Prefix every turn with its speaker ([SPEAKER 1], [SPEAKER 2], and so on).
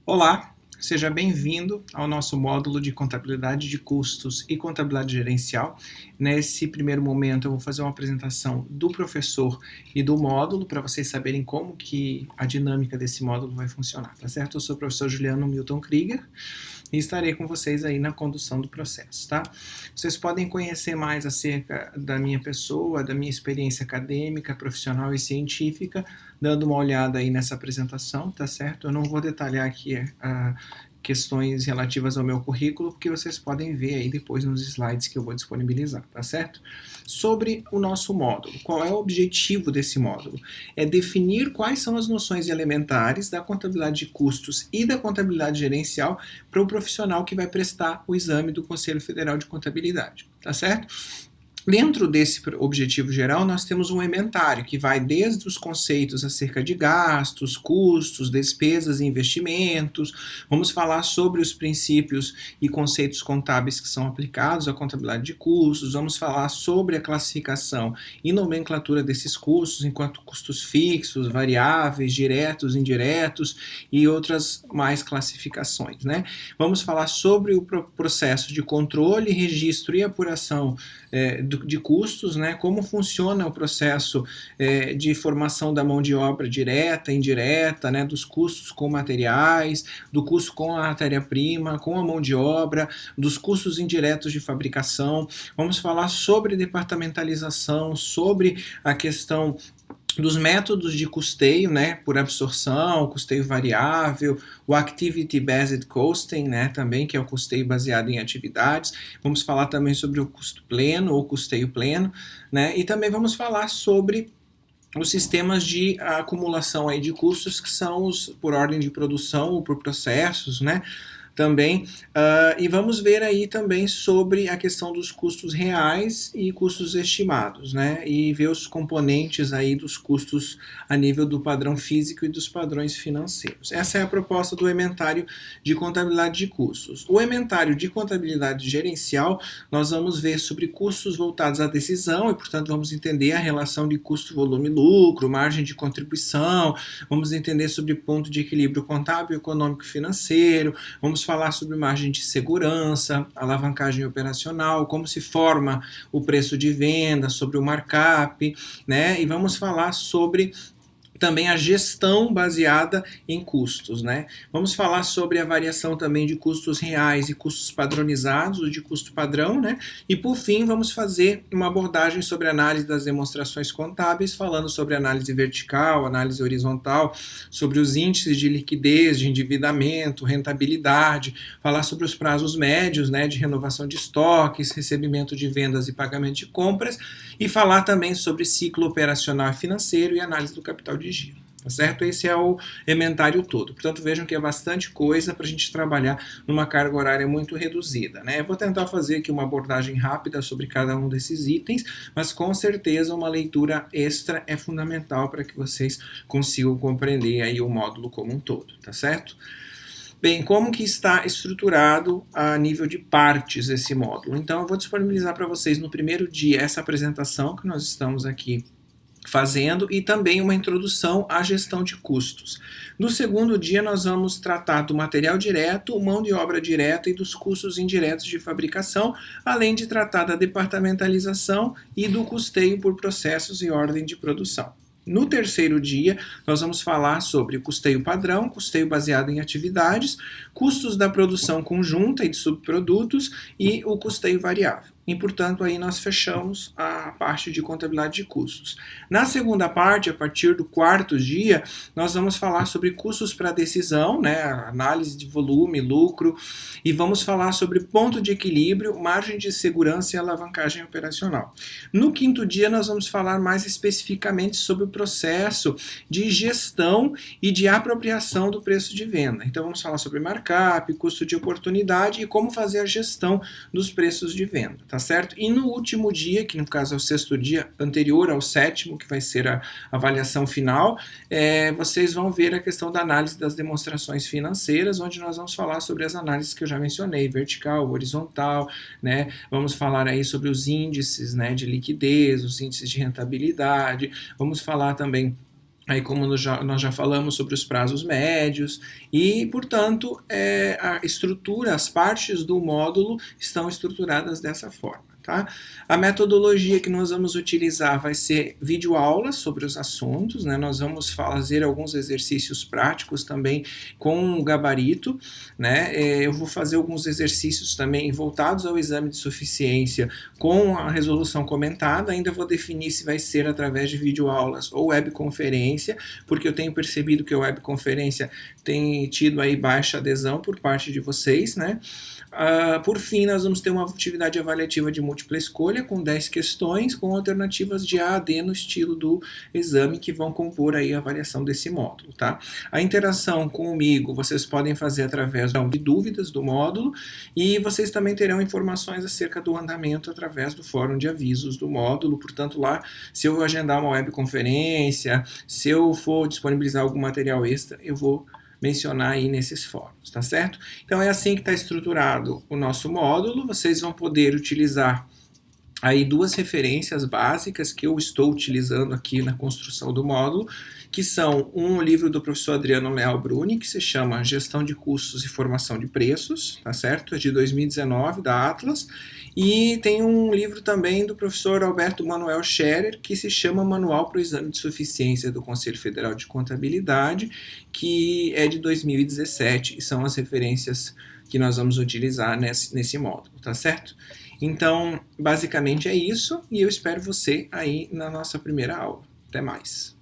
[SPEAKER 1] Olá, seja bem-vindo ao nosso módulo de contabilidade de custos e contabilidade gerencial. Nesse primeiro momento eu vou fazer uma apresentação do professor e do módulo para vocês saberem como que a dinâmica desse módulo vai funcionar, tá certo? Eu sou o professor Juliano Milton Krieger e estarei com vocês aí na condução do processo, tá? Vocês podem conhecer mais acerca da minha pessoa, da minha experiência acadêmica, profissional e científica, dando uma olhada aí nessa apresentação, tá certo? Eu não vou detalhar aqui questões relativas ao meu currículo, porque vocês podem ver aí depois nos slides que eu vou disponibilizar, tá certo? Sobre o nosso módulo, qual é o objetivo desse módulo? É definir quais são as noções elementares da contabilidade de custos e da contabilidade gerencial para o profissional que vai prestar o exame do Conselho Federal de Contabilidade, tá certo? Dentro desse objetivo geral, nós temos um ementário que vai desde os conceitos acerca de gastos, custos, despesas e investimentos. Vamos falar sobre os princípios e conceitos contábeis que são aplicados à contabilidade de custos. Vamos falar sobre a classificação e nomenclatura desses custos, enquanto custos fixos, variáveis, diretos, indiretos e outras mais classificações, né? Vamos falar sobre o processo de controle, registro e apuração de custos, né? Como funciona o processo de formação da mão de obra direta, indireta, né? Dos custos com materiais, do custo com a matéria-prima, com a mão de obra, dos custos indiretos de fabricação. Vamos falar sobre departamentalização, sobre a questão dos métodos de custeio, né, por absorção, custeio variável, o Activity Based Costing, né, também, que é o custeio baseado em atividades. Vamos falar também sobre o custo pleno ou custeio pleno, né, e também vamos falar sobre os sistemas de acumulação aí de custos, que são os por ordem de produção ou por processos, né, também, e vamos ver aí também sobre a questão dos custos reais e custos estimados, né, e ver os componentes aí dos custos a nível do padrão físico e dos padrões financeiros. Essa é a proposta do ementário de contabilidade de custos. O ementário de contabilidade gerencial, nós vamos ver sobre custos voltados à decisão e, portanto, vamos entender a relação de custo, volume, lucro, margem de contribuição, vamos entender sobre ponto de equilíbrio contábil, econômico e financeiro, vamos falar sobre margem de segurança, alavancagem operacional, como se forma o preço de venda, sobre o markup, né? E vamos falar sobre também a gestão baseada em custos, né? Vamos falar sobre a variação também de custos reais e custos padronizados, ou de custo padrão, né? E por fim, vamos fazer uma abordagem sobre análise das demonstrações contábeis, falando sobre análise vertical, análise horizontal, sobre os índices de liquidez, de endividamento, rentabilidade, falar sobre os prazos médios, né, de renovação de estoques, recebimento de vendas e pagamento de compras, e falar também sobre ciclo operacional e financeiro e análise do capital de giro, tá certo? Esse é o ementário todo. Portanto, vejam que é bastante coisa para a gente trabalhar numa carga horária muito reduzida, né? Eu vou tentar fazer aqui uma abordagem rápida sobre cada um desses itens, mas com certeza uma leitura extra é fundamental para que vocês consigam compreender aí o módulo como um todo, tá certo? Bem, como que está estruturado a nível de partes esse módulo? Então, eu vou disponibilizar para vocês no primeiro dia essa apresentação que nós estamos aqui fazendo e também uma introdução à gestão de custos. No segundo dia, nós vamos tratar do material direto, mão de obra direta e dos custos indiretos de fabricação, além de tratar da departamentalização e do custeio por processos e ordem de produção. No terceiro dia, nós vamos falar sobre o custeio padrão, custeio baseado em atividades, custos da produção conjunta e de subprodutos e o custeio variável. E, portanto, aí nós fechamos a parte de contabilidade de custos. Na segunda parte, a partir do quarto dia, nós vamos falar sobre custos para decisão, né, análise de volume, lucro, e vamos falar sobre ponto de equilíbrio, margem de segurança e alavancagem operacional. No quinto dia, nós vamos falar mais especificamente sobre o processo de gestão e de apropriação do preço de venda. Então, vamos falar sobre markup, custo de oportunidade e como fazer a gestão dos preços de venda. Tá certo? E no último dia, que no caso é o sexto dia anterior ao sétimo, que vai ser a avaliação final, vocês vão ver a questão da análise das demonstrações financeiras, onde nós vamos falar sobre as análises que eu já mencionei, vertical, horizontal, né? Vamos falar aí sobre os índices, né, de liquidez, os índices de rentabilidade, vamos falar também Aí, como nós já falamos sobre os prazos médios, e, portanto, a estrutura, as partes do módulo estão estruturadas dessa forma. Tá? A metodologia que nós vamos utilizar vai ser videoaulas sobre os assuntos, né? Nós vamos fazer alguns exercícios práticos também com o gabarito, né? Eu vou fazer alguns exercícios também voltados ao exame de suficiência com a resolução comentada. Ainda vou definir se vai ser através de videoaulas ou webconferência, porque eu tenho percebido que a webconferência tem tido aí baixa adesão por parte de vocês, né? Por fim, nós vamos ter uma atividade avaliativa de múltipla escolha com 10 questões com alternativas de A a D no estilo do exame que vão compor aí a avaliação desse módulo, tá? A interação comigo vocês podem fazer através de dúvidas do módulo e vocês também terão informações acerca do andamento através do fórum de avisos do módulo. Portanto, lá, se eu agendar uma webconferência, se eu for disponibilizar algum material extra, eu vou mencionar aí nesses fóruns, tá certo? Então é assim que está estruturado o nosso módulo. Vocês vão poder utilizar aí duas referências básicas que eu estou utilizando aqui na construção do módulo, que são um livro do professor Adriano Leal Bruni, que se chama Gestão de Custos e Formação de Preços, tá certo? É de 2019, da Atlas, e tem um livro também do professor Alberto Manuel Scherer, que se chama Manual para o Exame de Suficiência do Conselho Federal de Contabilidade, que é de 2017, e são as referências que nós vamos utilizar nesse módulo, tá certo? Então, basicamente é isso, e eu espero você aí na nossa primeira aula. Até mais!